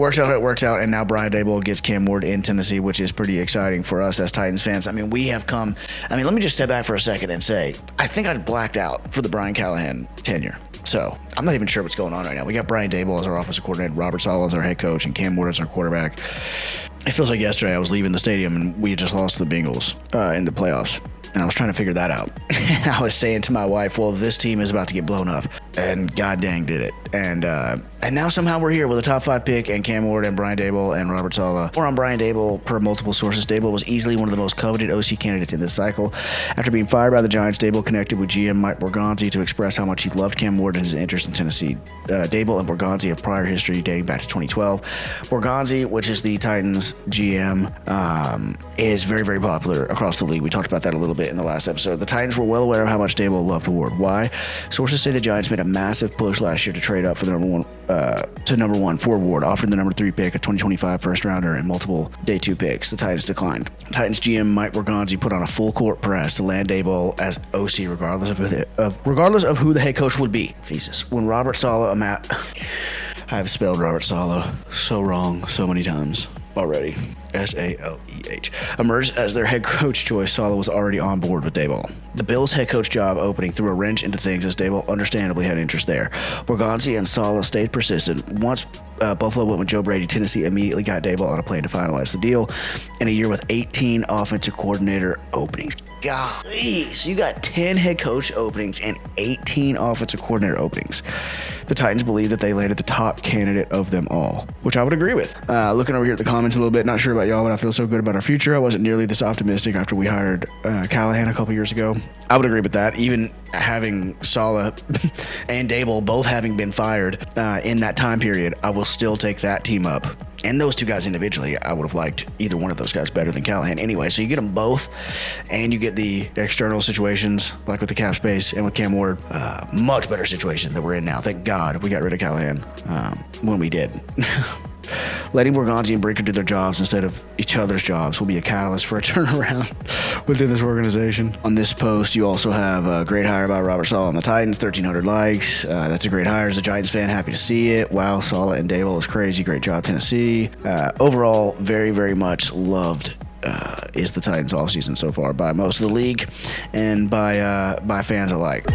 Works out how it works out, and now Brian Daboll gets Cam Ward in Tennessee, which is pretty exciting for us as Titans fans. I mean, let me just step back for a second and say, I think I blacked out for the Brian Callahan tenure. So I'm not even sure what's going on right now. We got Brian Daboll as our offensive coordinator, Robert Saleh as our head coach, and Cam Ward as our quarterback. It feels like yesterday I was leaving the stadium and we had just lost to the Bengals in the playoffs. And I was trying to figure that out. I was saying to my wife, well, this team is about to get blown up. And god dang did it. And now somehow we're here with a top 5 pick and Cam Ward and Brian Daboll and Robert Saleh. More on Brian Daboll per multiple sources. Daboll was easily one of the most coveted OC candidates in this cycle. After being fired by the Giants, Daboll connected with GM Mike Borgonzi to express how much he loved Cam Ward and his interest in Tennessee. Daboll and Borgonzi have prior history dating back to 2012. Borgonzi, which is the Titans GM, is very, very popular across the league. We talked about that a little bit in the last episode. The Titans were well aware of how much Daboll loved Ward. Why? Sources say the Giants made a massive push last year to trade up for the number one for Ward, offering the number 3 pick, a 2025 first rounder, and multiple day 2 picks. The Titans declined. Titans GM Mike Borgonzi put on a full court press to land Daboll as OC, regardless of who the head coach would be. Jesus. When Robert Saleh, I've spelled Robert Saleh so wrong so many times already. Saleh emerged as their head coach choice. Saleh was already on board with Daboll. The Bills' head coach job opening threw a wrench into things as Daboll understandably had interest there. Borgonzi and Saleh stayed persistent. Once Buffalo went with Joe Brady, Tennessee immediately got Daboll on a plan to finalize the deal in a year with 18 offensive coordinator openings. Golly, so you got 10 head coach openings and 18 offensive coordinator openings. The Titans believe that they landed the top candidate of them all, which I would agree with. Looking over here at the comments a little bit, not sure about y'all, but I feel so good about our future. I wasn't nearly this optimistic after we hired Callahan a couple years ago. I would agree with that. Even having Saleh and Daboll both having been fired in that time period, I will still take that team up. And those two guys individually, I would have liked either one of those guys better than Callahan anyway. So you get them both, and you get the external situations, like with the cap space and with Cam Ward. Much better situation that we're in now. Thank God we got rid of Callahan when we did. Letting Borgonzi and Brinker do their jobs instead of each other's jobs will be a catalyst for a turnaround within this organization. On this post, you also have a great hire by Robert Saleh on the Titans, 1,300 likes. That's a great hire. As a Giants fan, happy to see it. Wow, Saleh and Daboll is crazy. Great job, Tennessee. Overall, very, very much loved is the Titans offseason so far by most of the league and by fans alike.